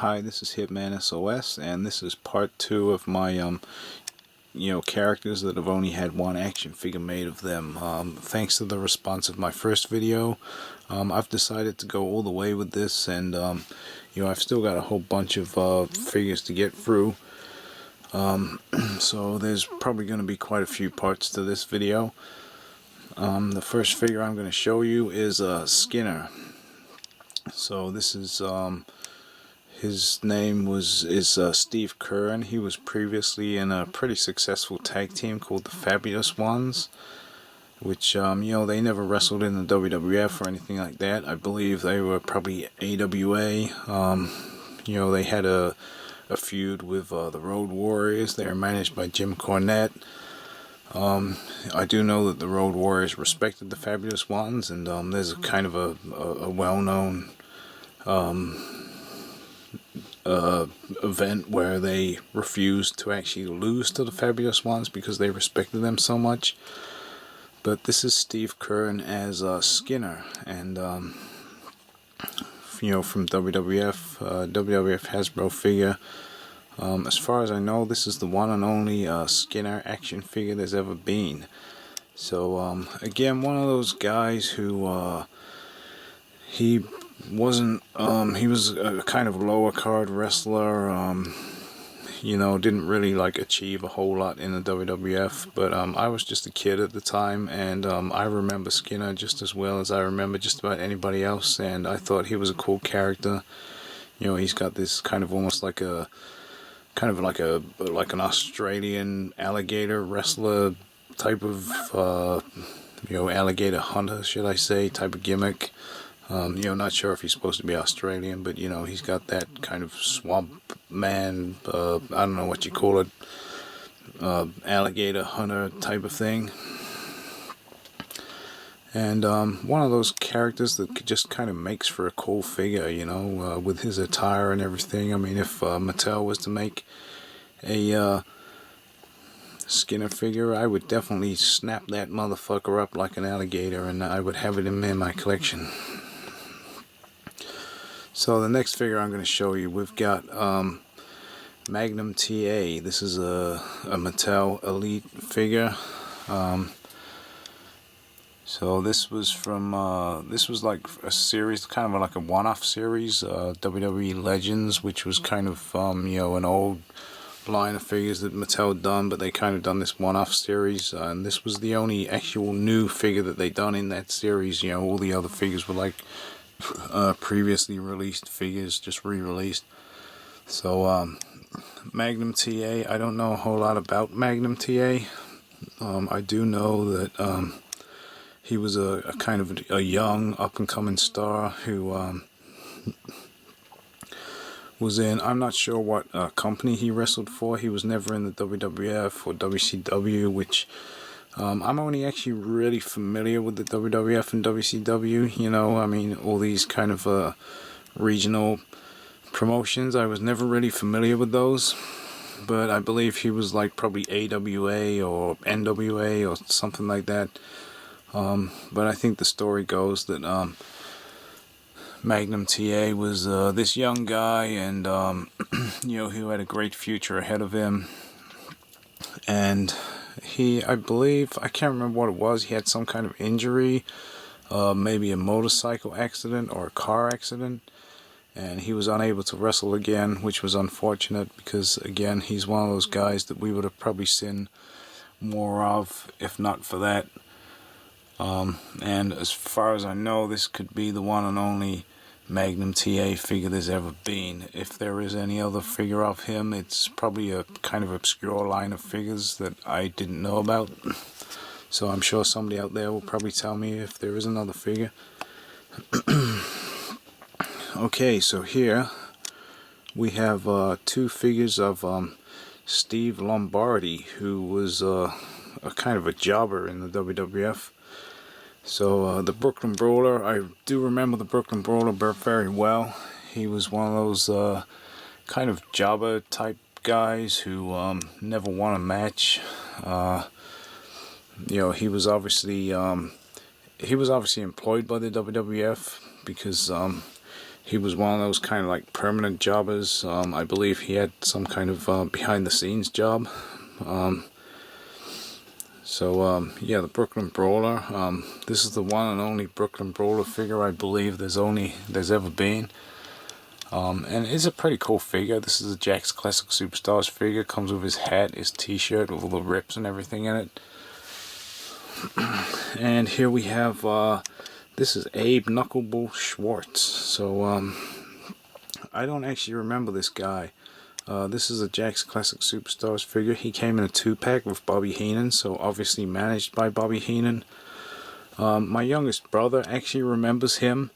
Hi, this is Hitman SOS, and this is part 2 of my characters that have only had one action figure made of them. Thanks to the response of my first video, I've decided to go all the way with this, and I've still got a whole bunch of figures to get through. So there's probably going to be quite a few parts to this video. The first figure I'm going to show you is Skinner. So this is his name is Steve Curren. He was previously in a pretty successful tag team called the Fabulous Ones, which they never wrestled in the WWF or anything like that. I believe they were probably AWA. They had a feud with the Road Warriors. They were managed by Jim Cornette. I do know that the Road Warriors respected the Fabulous Ones, and there's a kind of a well-known event where they refused to actually lose to the Fabulous Ones because they respected them so much. But this is Steve Curren as Skinner, and from WWF Hasbro figure. As far as I know, this is the one and only Skinner action figure there's ever been. So again, one of those guys who he was a kind of lower card wrestler. Didn't really achieve a whole lot in the WWF, but I was just a kid at the time, and I remember Skinner just as well as I remember just about anybody else, and I thought he was a cool character. He's got this kind of almost like an Australian alligator wrestler type of alligator hunter, should I say, type of gimmick. Not sure if he's supposed to be Australian, but he's got that kind of swamp man, I don't know what you call it, alligator hunter type of thing. And one of those characters that just kind of makes for a cool figure, with his attire and everything. I mean, if Mattel was to make a Skinner figure, I would definitely snap that motherfucker up like an alligator, and I would have it in my collection. So the next figure I'm going to show you, we've got Magnum Ta. This is a Mattel Elite figure. So this was from this was like a series, kind of like a one-off series, WWE Legends, which was kind of an old line of figures that Mattel had done, but they kind of done this one-off series, and this was the only actual new figure that they done in that series. All the other figures were like previously released figures, just re-released. So Magnum Ta, I don't know a whole lot about Magnum Ta. I do know that he was a kind of a young up-and-coming star who was in, I'm not sure what company he wrestled for. He was never in the WWF or WCW, which I'm only actually really familiar with the WWF and WCW. I mean, all these kind of regional promotions. I was never really familiar with those, but I believe he was like probably AWA or NWA or something like that. But I think the story goes that Magnum Ta was this young guy, and who had a great future ahead of him, and I believe, I can't remember what it was, he had some kind of injury, maybe a motorcycle accident or a car accident, and he was unable to wrestle again, which was unfortunate, because again, he's one of those guys that we would have probably seen more of if not for that. And as far as I know, this could be the one and only Magnum Ta figure there's ever been. If there is any other figure of him, it's probably a kind of obscure line of figures that I didn't know about. So I'm sure somebody out there will probably tell me if there is another figure. Okay, so here we have two figures of Steve Lombardi, who was a kind of a jobber in the WWF. So the Brooklyn Brawler, I do remember the Brooklyn Brawler very well. He was one of those kind of jobber type guys who never won a match. He was obviously employed by the WWF because he was one of those kind of like permanent jobbers. I believe he had some kind of behind the scenes job. Yeah, the Brooklyn Brawler. This is the one and only Brooklyn Brawler figure I believe there's ever been. And it's a pretty cool figure. This is a Jakks Classic Superstars figure. Comes with his hat, his t-shirt with all the rips and everything in it. And here we have, this is Abe Knuckleball Schwartz. So, I don't actually remember this guy. This is a Jakks Classic Superstars figure. He came in a 2-pack with Bobby Heenan, so obviously managed by Bobby Heenan. My youngest brother actually remembers him,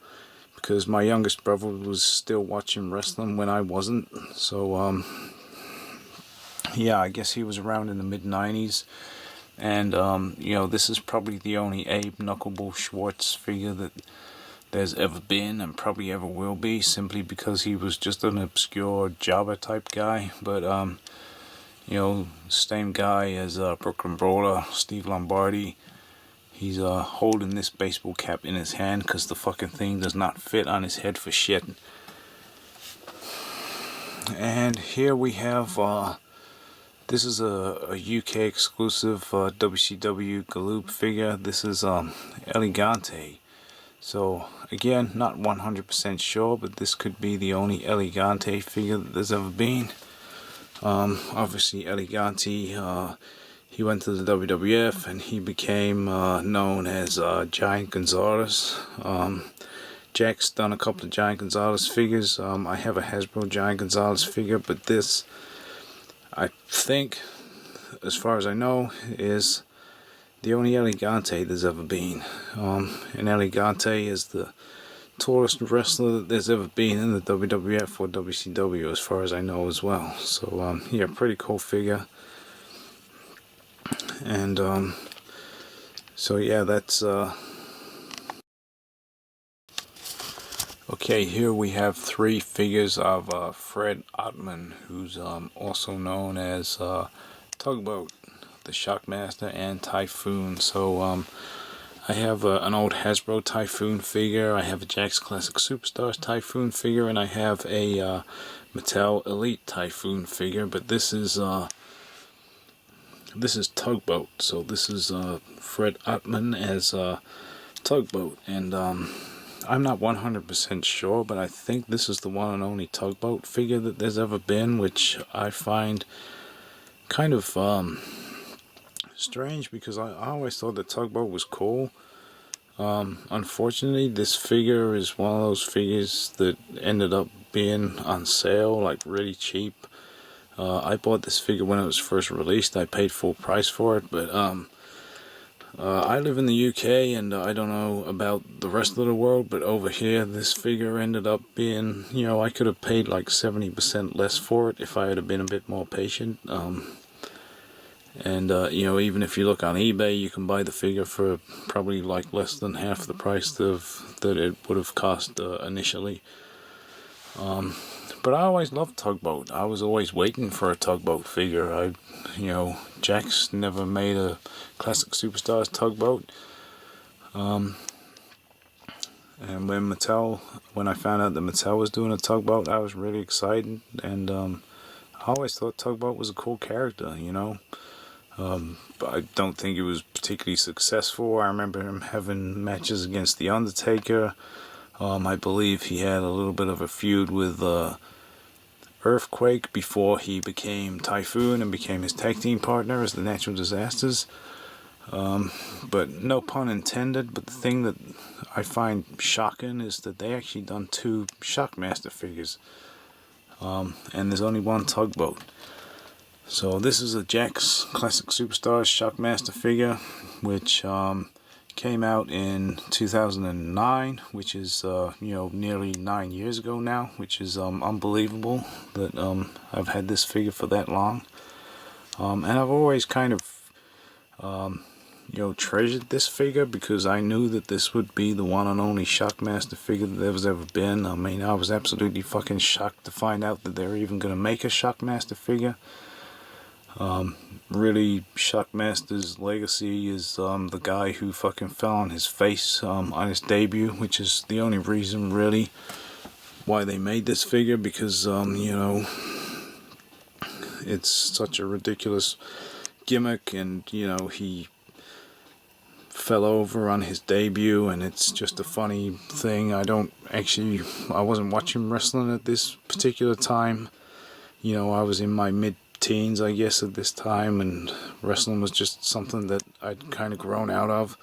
because my youngest brother was still watching wrestling when I wasn't. So, yeah, I guess he was around in the mid-90s. And, you know, this is probably the only Abe Knuckleball Schwartz figure that there's ever been and probably ever will be, simply because he was just an obscure jobber type guy. But, you know, same guy as Brooklyn Brawler, Steve Lombardi. He's holding this baseball cap in his hand because the fucking thing does not fit on his head for shit. And here we have, this is a UK exclusive WCW Galoob figure. This is Elegante. So again, not 100% sure, but this could be the only Elegante figure that there's ever been. Obviously Elegante, he went to the WWF and he became known as Giant Gonzalez. Jack's done a couple of Giant Gonzalez figures. I have a Hasbro Giant Gonzalez figure, but this, I think, as far as I know, is the only Elegante there's ever been. And Elegante is the tallest wrestler that there's ever been in the WWF or WCW, as far as I know as well. So yeah, pretty cool figure. And so yeah, that's okay. Here we have 3 figures of Fred Upman, who's also known as Tugboat, the Shockmaster, and Typhoon. So I have an old Hasbro Typhoon figure, I have a Jakks Classic Superstars Typhoon figure, and I have a Mattel Elite Typhoon figure. But this is Tugboat. So this is Fred Upman as Tugboat, and I'm not 100% sure, but I think this is the one and only Tugboat figure that there's ever been, which I find kind of strange, because I always thought that Tugboat was cool. Unfortunately, this figure is one of those figures that ended up being on sale, like really cheap. I bought this figure when it was first released. I paid full price for it, but I live in the UK, and I don't know about the rest of the world, but over here this figure ended up being, you know, I could have paid like 70% less for it if I had been a bit more patient. And you know, even if you look on eBay, you can buy the figure for probably like less than half the price that it would have cost initially. But I always loved Tugboat. I was always waiting for a Tugboat figure. You know, Jakks never made a Classic Superstars Tugboat. And when I found out that Mattel was doing a Tugboat, I was really excited. And I always thought Tugboat was a cool character, you know. But I don't think it was particularly successful. I remember him having matches against The Undertaker. I believe he had a little bit of a feud with Earthquake before he became Typhoon and became his tag team partner as the Natural Disasters. But no pun intended, but the thing that I find shocking is that they actually done 2 Shockmaster figures. And there's only one Tugboat. So this is a Jakks Classic Superstars Shockmaster figure, which came out in 2009, which is you know, nearly 9 years ago now, which is unbelievable that I've had this figure for that long. And I've always kind of you know, treasured this figure, because I knew that this would be the one and only Shockmaster figure that there's ever been. I mean, I was absolutely fucking shocked to find out that they're even gonna make a Shockmaster figure. Really, Shockmaster's legacy is the guy who fucking fell on his face on his debut, which is the only reason really why they made this figure, because you know, it's such a ridiculous gimmick, and you know, he fell over on his debut, and it's just a funny thing. I wasn't watching wrestling at this particular time. You know, I was in my mid-teens, I guess, at this time, and wrestling was just something that I'd kind of grown out of.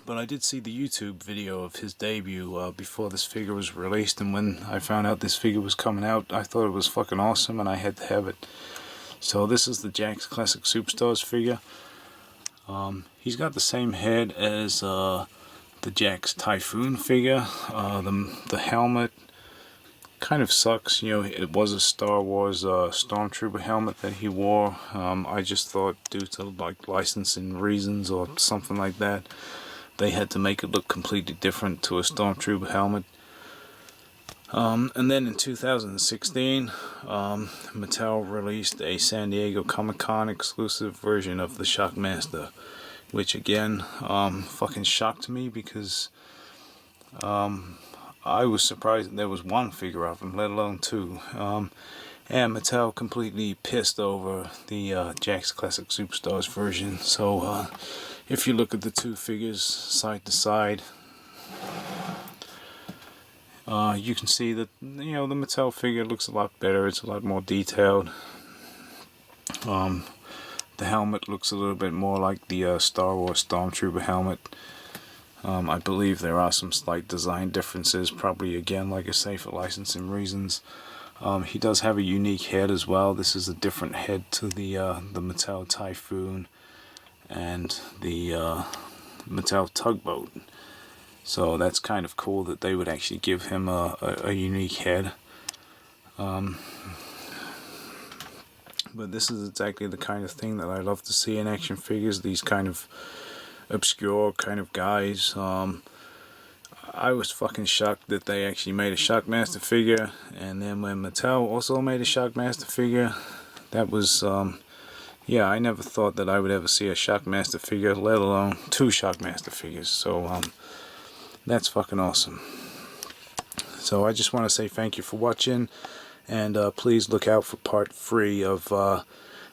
But I did see the YouTube video of his debut before this figure was released, and when I found out this figure was coming out, I thought it was fucking awesome, and I had to have it. So this is the Jakks Classic Superstars figure. He's got the same head as the Jakks Typhoon figure. The helmet kind of sucks. You know, it was a Star Wars Stormtrooper helmet that he wore. I just thought, due to like licensing reasons or something like that, they had to make it look completely different to a Stormtrooper helmet. And then in 2016, Mattel released a San Diego Comic-Con exclusive version of the Shockmaster, which again, fucking shocked me, because I was surprised that there was one figure of him, let alone two. And Mattel completely pissed over the Jakks Classic Superstars version. So if you look at the two figures side to side, you can see that, you know, the Mattel figure looks a lot better. It's a lot more detailed. The helmet looks a little bit more like the Star Wars Stormtrooper helmet. I believe there are some slight design differences, probably again, like I say, for licensing reasons. He does have a unique head as well. This is a different head to the Mattel Typhoon and the Mattel Tugboat. So that's kind of cool that they would actually give him a unique head. But this is exactly the kind of thing that I love to see in action figures, these kind of obscure kind of guys. I was fucking shocked that they actually made a Shockmaster figure, and then when Mattel also made a Shockmaster figure, that was, yeah, I never thought that I would ever see a Shockmaster figure, let alone two Shockmaster figures. So, that's fucking awesome. So I just want to say thank you for watching, and please look out for part 3 of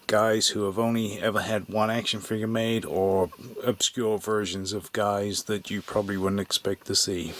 guys who have only ever had one action figure made, or obscure versions of guys that you probably wouldn't expect to see.